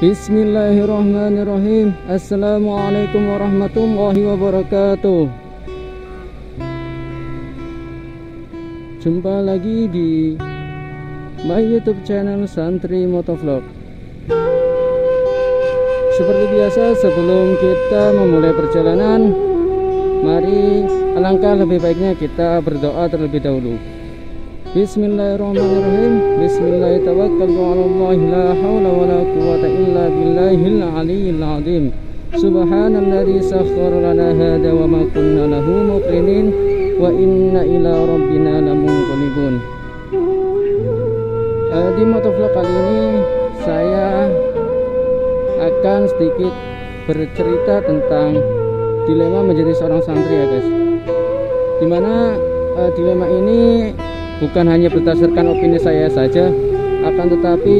Bismillahirrahmanirrahim. Assalamualaikum warahmatullahi wabarakatuh. Jumpa lagi di my YouTube channel Santri Motovlog. Seperti biasa, sebelum kita memulai perjalanan, mari alangkah lebih baiknya kita berdoa terlebih dahulu. Bismillahirrahmanirrahim. Bismillahirrahmanirrahim. La haula wala quwwata illa billahil aliyyil azim. Subhanalladzi sakhkhara lana hadza wa ma kunna lahu muqrinin wa inna ila rabbina lamunqalibun. Di motovlog kali ini saya akan sedikit bercerita tentang dilema menjadi seorang santri ya guys. Dimana dilema ini bukan hanya berdasarkan opini saya saja, akan tetapi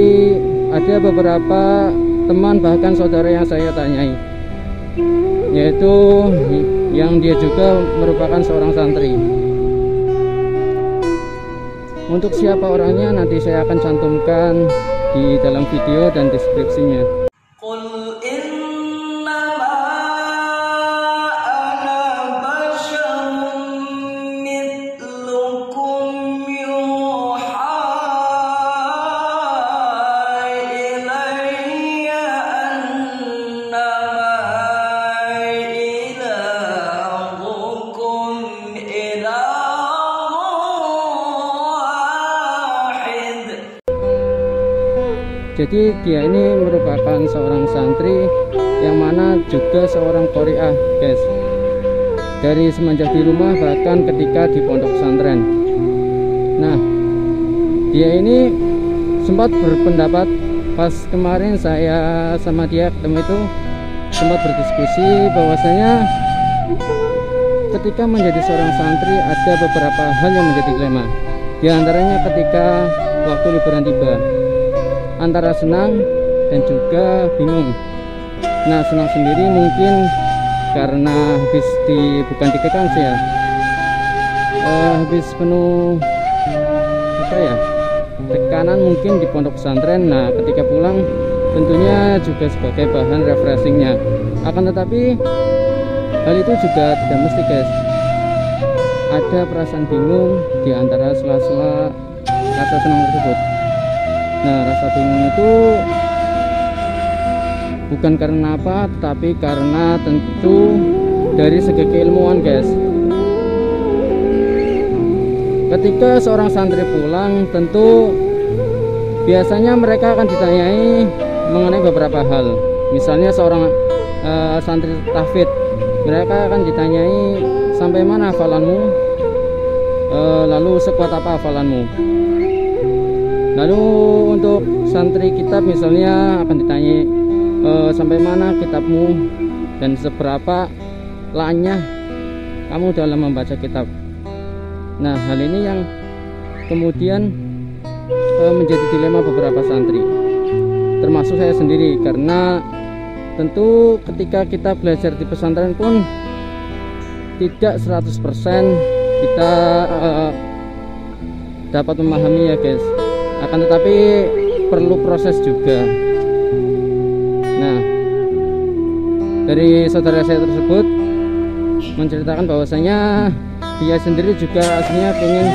ada beberapa teman bahkan saudara yang saya tanyai, yaitu yang dia juga merupakan seorang santri. Untuk siapa orangnya nanti saya akan cantumkan di dalam video dan deskripsinya. Jadi dia ini merupakan seorang santri yang mana juga seorang qori'ah guys. Dari semenjak di rumah bahkan ketika di pondok pesantren. Nah, dia ini sempat berpendapat pas kemarin saya sama dia ketemu itu, sempat berdiskusi bahwasanya ketika menjadi seorang santri ada beberapa hal yang menjadi dilema. Di antaranya ketika waktu liburan tiba, antara senang dan juga bingung. Nah, senang sendiri mungkin karena habis bukan dikekang sih ya, habis penuh tekanan mungkin di pondok pesantren. Nah, ketika pulang tentunya juga sebagai bahan refreshingnya. Akan tetapi hal itu juga tidak mesti guys. Ada perasaan bingung di antara sela-sela rasa senang tersebut. Nah, rasa bingung itu bukan karena apa, tapi karena tentu dari segi keilmuan guys. Ketika seorang santri pulang, tentu biasanya mereka akan ditanyai mengenai beberapa hal. Misalnya seorang santri tahfidz, mereka akan ditanyai sampai mana hafalanmu, lalu sekuat apa hafalanmu. Lalu untuk santri kitab misalnya akan ditanya sampai mana kitabmu dan seberapa lanyah kamu dalam membaca kitab. Nah, hal ini yang kemudian menjadi dilema beberapa santri, termasuk saya sendiri, karena tentu ketika kita belajar di pesantren pun tidak 100% kita dapat memahami ya guys. Akan tetapi perlu proses juga. Nah, dari saudara saya tersebut menceritakan bahwasanya dia sendiri juga aslinya pengen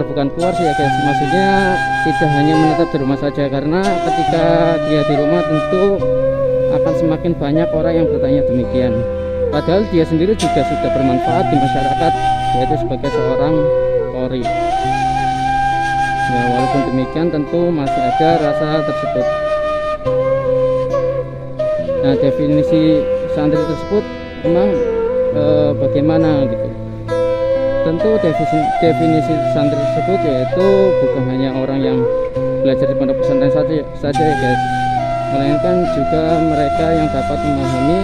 bukan keluar sih ya guys, maksudnya tidak hanya menetap di rumah saja, karena ketika dia di rumah tentu akan semakin banyak orang yang bertanya demikian, padahal dia sendiri juga sudah bermanfaat di masyarakat, yaitu sebagai seorang qori. Ya, walaupun demikian tentu masih ada rasa tersebut. Nah, definisi santri tersebut memang bagaimana gitu. Tentu definisi santri tersebut yaitu bukan hanya orang yang belajar di pondok pesantren saja ya guys, melainkan juga mereka yang dapat memahami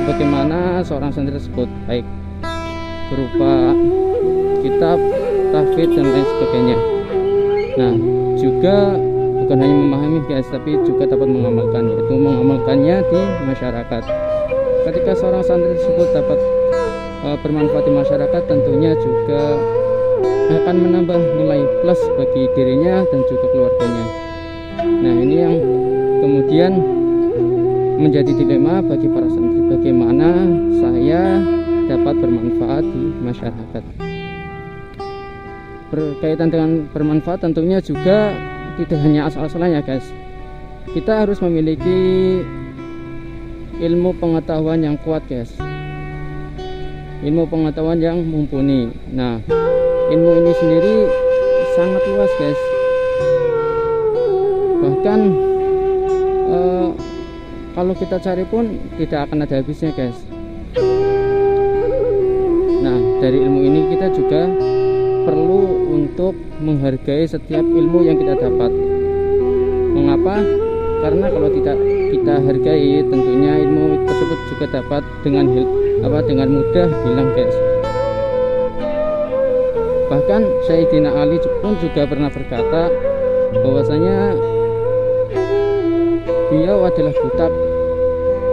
sebagaimana seorang santri tersebut, baik berupa kitab, tahfidz dan lain sebagainya. Nah, juga bukan hanya memahami guys, tapi juga dapat mengamalkan, yaitu mengamalkannya di masyarakat. Ketika seorang santri tersebut dapat bermanfaat di masyarakat, tentunya juga akan menambah nilai plus bagi dirinya dan juga keluarganya. Nah, ini yang kemudian menjadi dilema bagi para santri, bagaimana saya dapat bermanfaat di masyarakat. Berkaitan dengan bermanfaat tentunya juga tidak hanya asal-asalan ya guys. Kita harus memiliki ilmu pengetahuan yang kuat guys, ilmu pengetahuan yang mumpuni. Nah, ilmu ini sendiri sangat luas guys, bahkan kalau kita cari pun tidak akan ada habisnya guys. Nah, dari ilmu ini kita juga perlu untuk menghargai setiap ilmu yang kita dapat. Mengapa? Karena kalau tidak kita hargai, tentunya ilmu tersebut juga dapat dengan mudah hilang guys. Bahkan Sayyidina Ali pun juga pernah berkata bahwasanya beliau adalah butak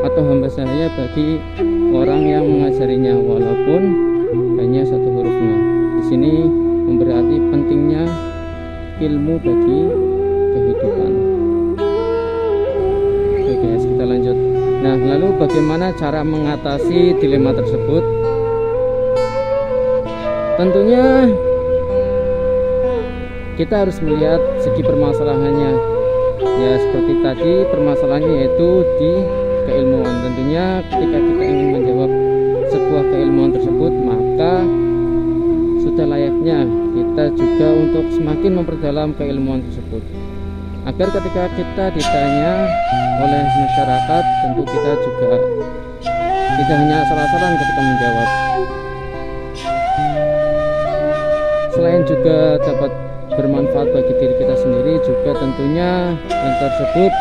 atau hamba sahaya bagi orang yang mengajarinya, walaupun hanya satu hurufnya. Di sini memberarti pentingnya ilmu bagi kehidupan. Oke guys, kita lanjut. Nah, lalu bagaimana cara mengatasi dilema tersebut? Tentunya kita harus melihat segi permasalahannya. Ya, seperti tadi permasalahannya yaitu di keilmuan. Tentunya ketika kita ingin menjawab sebuah keilmuan tersebut, maka sudah layaknya kita juga untuk semakin memperdalam keilmuan tersebut, agar ketika kita ditanya oleh masyarakat, tentu kita juga tidak hanya asal-asalan ketika menjawab. Selain juga dapat bermanfaat bagi diri kita sendiri, juga tentunya hal tersebut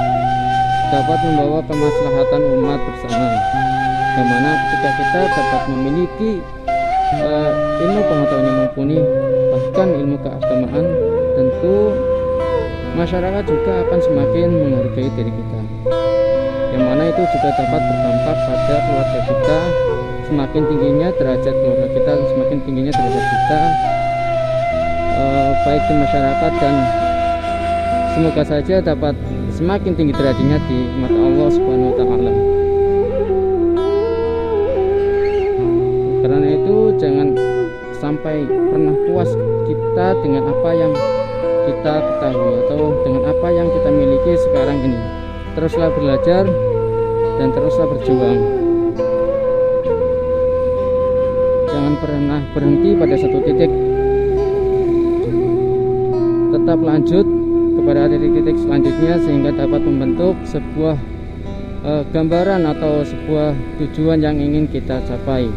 dapat membawa kemaslahatan umat bersama, yang mana ketika kita dapat memiliki ilmu pengetahuan yang mumpuni, bahkan ilmu keagamaan, tentu masyarakat juga akan semakin menghargai diri kita, yang mana itu juga dapat berdampak pada keluarga kita. Semakin tingginya derajat keluarga kita, semakin tingginya derajat kita baik di masyarakat, dan semoga saja dapat semakin tinggi derajatnya di mata Allah Subhanahu wa Ta'ala. Karena itu jangan sampai pernah puas kita dengan apa yang kita ketahui atau dengan apa yang kita miliki sekarang ini. Teruslah belajar dan teruslah berjuang. Jangan pernah berhenti pada satu titik, tetap lanjut kepada titik-titik selanjutnya sehingga dapat membentuk sebuah gambaran atau sebuah tujuan yang ingin kita capai,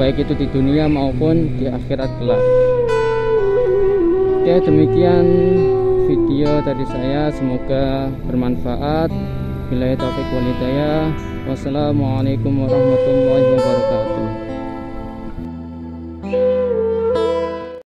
baik itu di dunia maupun di akhirat kelak. Oke, demikian video dari saya, semoga bermanfaat. Billahi taufiq wal hidayah. Wassalamualaikum warahmatullahi wabarakatuh.